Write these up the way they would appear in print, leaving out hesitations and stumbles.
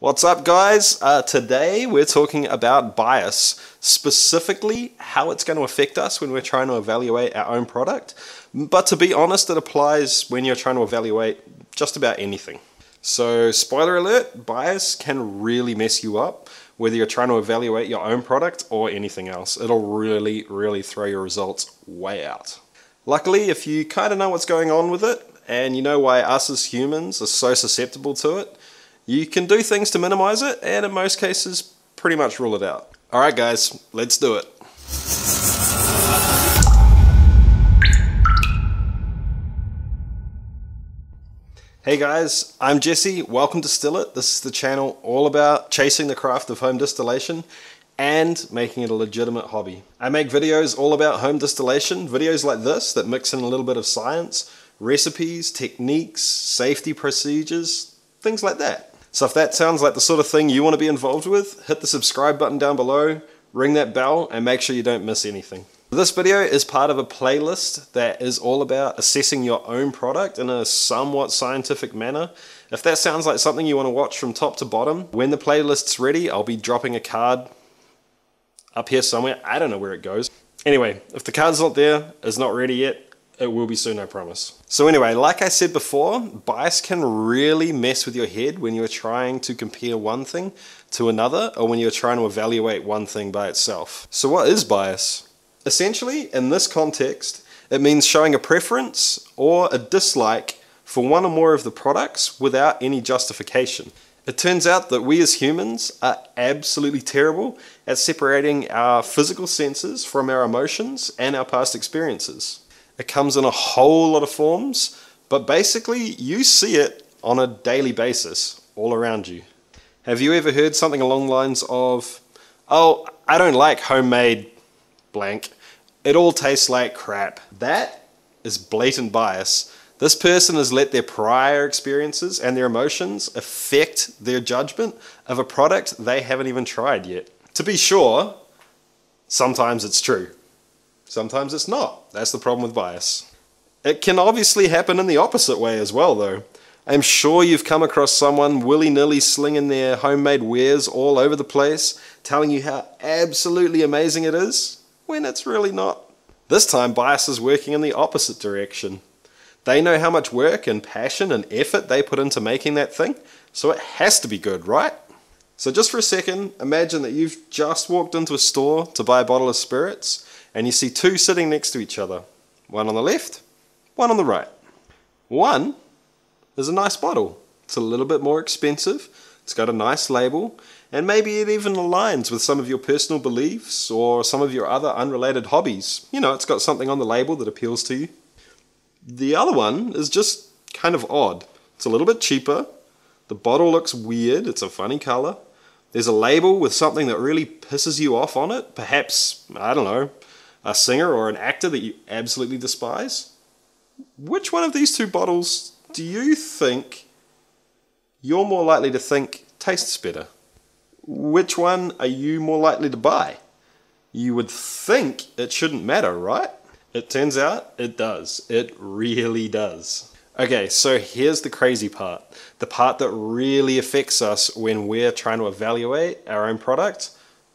What's up, guys? Today we're talking about bias, specifically how it's going to affect us when we're trying to evaluate our own product. But to be honest, it applies when you're trying to evaluate just about anything. So, spoiler alert, bias can really mess you up, whether you're trying to evaluate your own product or anything else. It'll really throw your results way out. Luckily, if you kind of know what's going on with it, and you know why us as humans are so susceptible to it, you can do things to minimize it, and in most cases, pretty much rule it out. Alright guys, let's do it. Hey guys, I'm Jesse, welcome to Still It. This is the channel all about chasing the craft of home distillation and making it a legitimate hobby. I make videos all about home distillation, videos like this that mix in a little bit of science, recipes, techniques, safety procedures, things like that. So if that sounds like the sort of thing you want to be involved with, hit the subscribe button down below, ring that bell, and make sure you don't miss anything. This video is part of a playlist that is all about assessing your own product in a somewhat scientific manner. If that sounds like something you want to watch from top to bottom, when the playlist's ready, I'll be dropping a card up here somewhere. I don't know where it goes. Anyway, if the card's not there, it's not ready yet, it will be soon, I promise. So anyway, like I said before, bias can really mess with your head when you're trying to compare one thing to another, or when you're trying to evaluate one thing by itself. So what is bias? Essentially, in this context, it means showing a preference or a dislike for one or more of the products without any justification. It turns out that we as humans are absolutely terrible at separating our physical senses from our emotions and our past experiences. It comes in a whole lot of forms, but basically you see it on a daily basis all around you. Have you ever heard something along the lines of, "Oh, I don't like homemade blank. It all tastes like crap"? That is blatant bias. This person has let their prior experiences and their emotions affect their judgment of a product they haven't even tried yet. To be sure, sometimes it's true. Sometimes it's not. That's the problem with bias. It can obviously happen in the opposite way as well, though. I'm sure you've come across someone willy-nilly slinging their homemade wares all over the place, telling you how absolutely amazing it is, when it's really not. This time, bias is working in the opposite direction. They know how much work and passion and effort they put into making that thing, so it has to be good, right? So just for a second, imagine that you've just walked into a store to buy a bottle of spirits, and you see two sitting next to each other. One on the left, one on the right. One is a nice bottle. It's a little bit more expensive, it's got a nice label, and maybe it even aligns with some of your personal beliefs or some of your other unrelated hobbies. You know, it's got something on the label that appeals to you. The other one is just kind of odd. It's a little bit cheaper, the bottle looks weird, it's a funny color. There's a label with something that really pisses you off on it, perhaps, I don't know, a singer or an actor that you absolutely despise. Which one of these two bottles do you think you're more likely to think tastes better? Which one are you more likely to buy? You would think it shouldn't matter, right? It turns out it does. It really does. Okay, so here's the crazy part. The part that really affects us when we're trying to evaluate our own product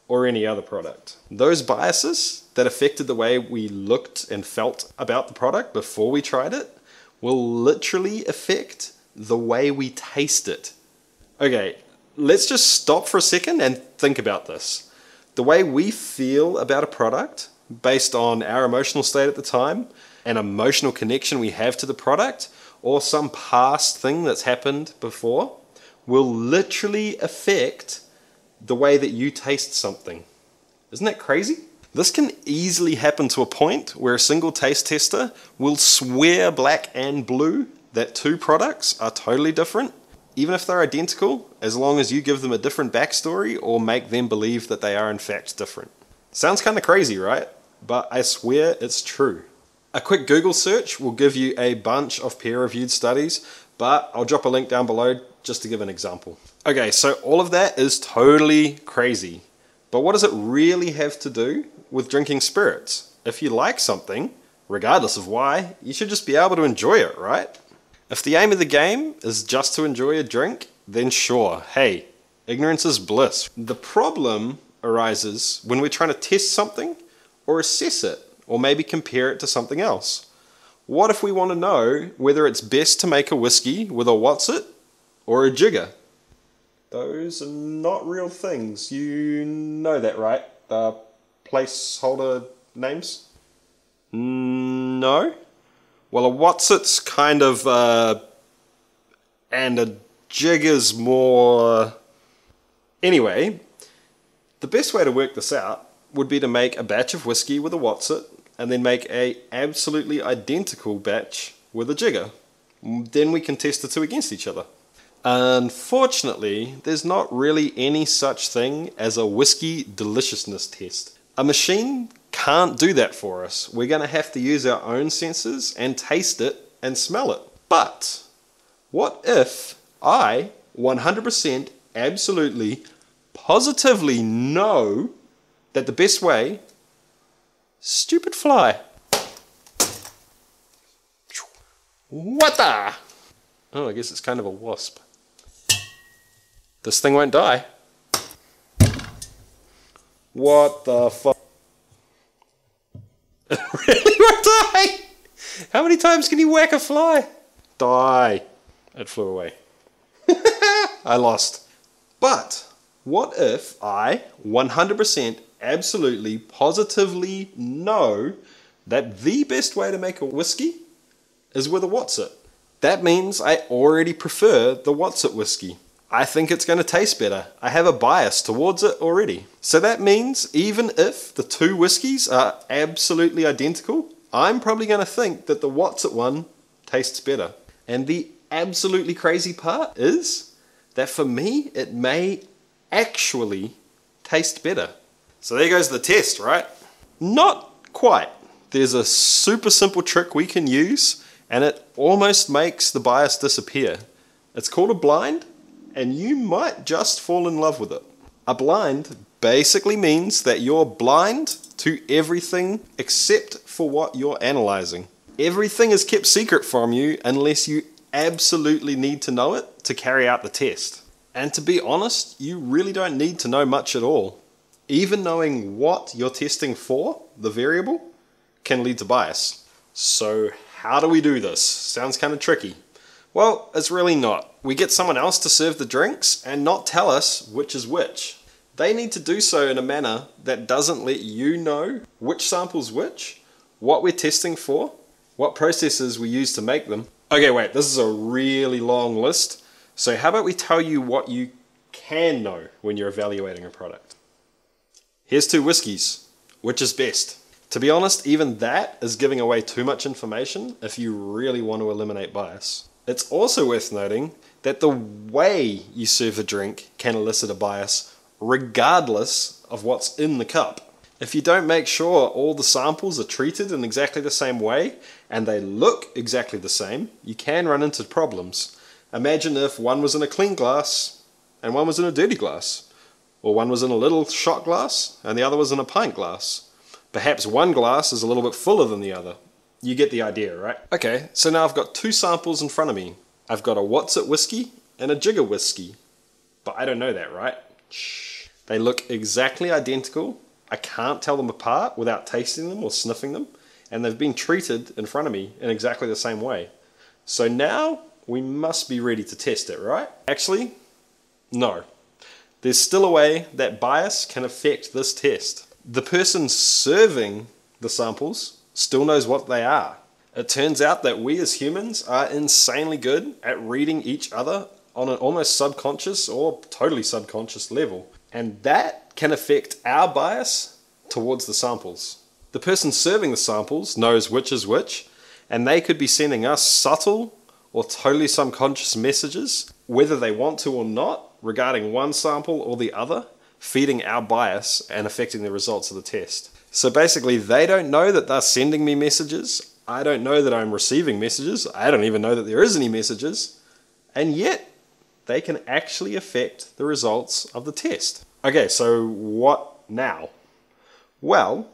or any other product. Those biases that affected the way we looked and felt about the product before we tried it will literally affect the way we taste it. Okay, let's just stop for a second and think about this. The way we feel about a product, based on our emotional state at the time, an emotional connection we have to the product, or some past thing that's happened before, will literally affect the way that you taste something. Isn't that crazy? This can easily happen to a point where a single taste tester will swear black and blue that two products are totally different, even if they're identical, as long as you give them a different backstory or make them believe that they are in fact different. Sounds kind of crazy, right? But I swear it's true. A quick Google search will give you a bunch of peer-reviewed studies, but I'll drop a link down below just to give an example. Okay, so all of that is totally crazy. But what does it really have to do with drinking spirits? If you like something, regardless of why, you should just be able to enjoy it, right? If the aim of the game is just to enjoy a drink, then sure, hey, Ignorance is bliss. The problem arises when we're trying to test something or assess it, or maybe compare it to something else. What if we want to know whether it's best to make a whiskey with a what's-it or a jigger? Those are not real things. You know that, right? The placeholder names? No? Well, a what's-it's kind of, and a jigger's more... Anyway, the best way to work this out would be to make a batch of whiskey with a what's-it, and then make a absolutely identical batch with a jigger. Then we can test the two against each other. Unfortunately, there's not really any such thing as a whiskey deliciousness test. A machine can't do that for us. We're going to have to use our own senses and taste it and smell it. But what if I 100% absolutely positively know that the best way... Stupid fly. What the? Oh, I guess it's kind of a wasp. This thing won't die. What the fuck? It really won't die! How many times can you whack a fly? Die. It flew away. I lost. But what if I 100% absolutely positively know that the best way to make a whiskey is with a what's-it? That means I already prefer the what's-it whiskey. I think it's going to taste better. I have a bias towards it already. So that means even if the two whiskies are absolutely identical, I'm probably going to think that the what's-it one tastes better. And the absolutely crazy part is that for me, it may actually taste better. So there goes the test, right? Not quite. There's a super simple trick we can use, and it almost makes the bias disappear. It's called a blind, and you might just fall in love with it. A blind basically means that you're blind to everything except for what you're analyzing. Everything is kept secret from you unless you absolutely need to know it to carry out the test. And to be honest, you really don't need to know much at all. Even knowing what you're testing for, the variable, can lead to bias. So how do we do this? Sounds kind of tricky. Well, it's really not. We get someone else to serve the drinks and not tell us which is which. They need to do so in a manner that doesn't let you know which sample's which, what we're testing for, what processes we use to make them. Okay, wait, this is a really long list. So how about we tell you what you can know when you're evaluating a product? Here's two whiskies. Which is best? To be honest, even that is giving away too much information if you really want to eliminate bias. It's also worth noting that the way you serve the drink can elicit a bias regardless of what's in the cup. If you don't make sure all the samples are treated in exactly the same way and they look exactly the same, you can run into problems. Imagine if one was in a clean glass and one was in a dirty glass, or one was in a little shot glass and the other was in a pint glass. Perhaps one glass is a little bit fuller than the other. You get the idea, right? Okay, so now I've got two samples in front of me. I've got a what's-it whiskey and a jigger whiskey. But I don't know that, right? Shh. They look exactly identical. I can't tell them apart without tasting them or sniffing them. And they've been treated in front of me in exactly the same way. So now we must be ready to test it, right? Actually, no. There's still a way that bias can affect this test. The person serving the samples still knows what they are. It turns out that we as humans are insanely good at reading each other on an almost subconscious or totally subconscious level. And that can affect our bias towards the samples. The person serving the samples knows which is which, and they could be sending us subtle or totally subconscious messages, whether they want to or not, regarding one sample or the other, feeding our bias and affecting the results of the test. So basically, they don't know that they're sending me messages. I don't know that I'm receiving messages. I don't even know that there is any messages. And yet, they can actually affect the results of the test. Okay, so what now? Well,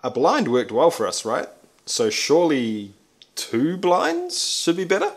a blind worked well for us, right? So surely two blinds should be better?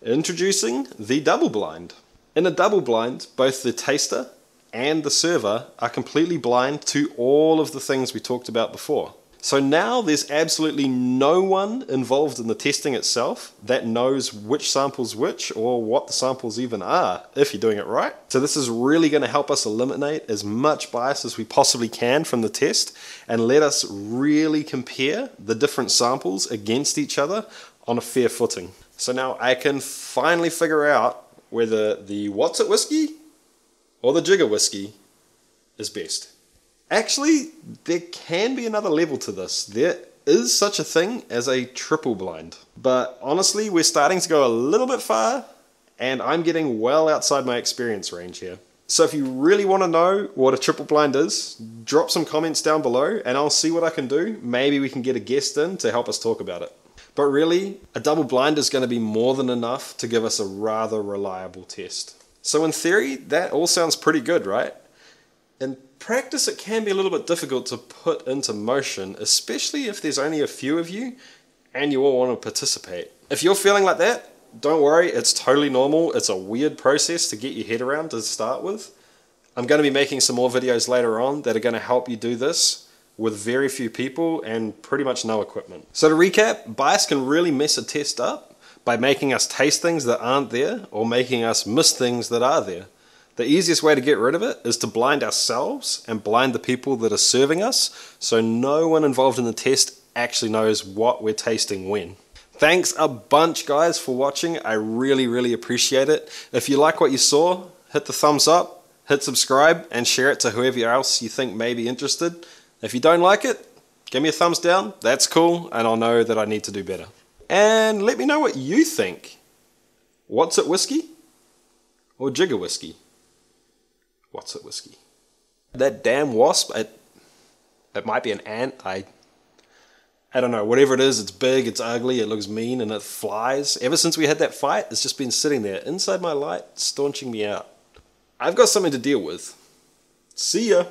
Introducing the double blind. In a double blind, both the taster and the server are completely blind to all of the things we talked about before. So now there's absolutely no one involved in the testing itself that knows which sample's which or what the samples even are, if you're doing it right. So this is really going to help us eliminate as much bias as we possibly can from the test and let us really compare the different samples against each other on a fair footing. So now I can finally figure out whether the What's It whiskey or the Jigger whiskey is best. Actually, there can be another level to this. There is such a thing as a triple blind. But honestly, we're starting to go a little bit far, and I'm getting well outside my experience range here. So if you really want to know what a triple blind is, drop some comments down below, and I'll see what I can do. Maybe we can get a guest in to help us talk about it. But really, a double blind is going to be more than enough to give us a rather reliable test. So in theory, that all sounds pretty good, right? In practice, it can be a little bit difficult to put into motion, especially if there's only a few of you and you all want to participate. If you're feeling like that, don't worry, it's totally normal. It's a weird process to get your head around to start with. I'm going to be making some more videos later on that are going to help you do this with very few people and pretty much no equipment. So to recap, bias can really mess a test up by making us taste things that aren't there or making us miss things that are there. The easiest way to get rid of it is to blind ourselves and blind the people that are serving us, so no one involved in the test actually knows what we're tasting when. Thanks a bunch, guys, for watching. I really appreciate it. If you like what you saw, hit the thumbs up, hit subscribe, and share it to whoever else you think may be interested. If you don't like it, give me a thumbs down. That's cool, and I'll know that I need to do better. And let me know what you think. What's It whiskey or Jigger whiskey? What's It whiskey? That damn wasp, it might be an ant, I don't know, whatever it is, it's big, it's ugly, it looks mean, and it flies. Ever since we had that fight, it's just been sitting there inside my light, staunching me out. I've got something to deal with. See ya!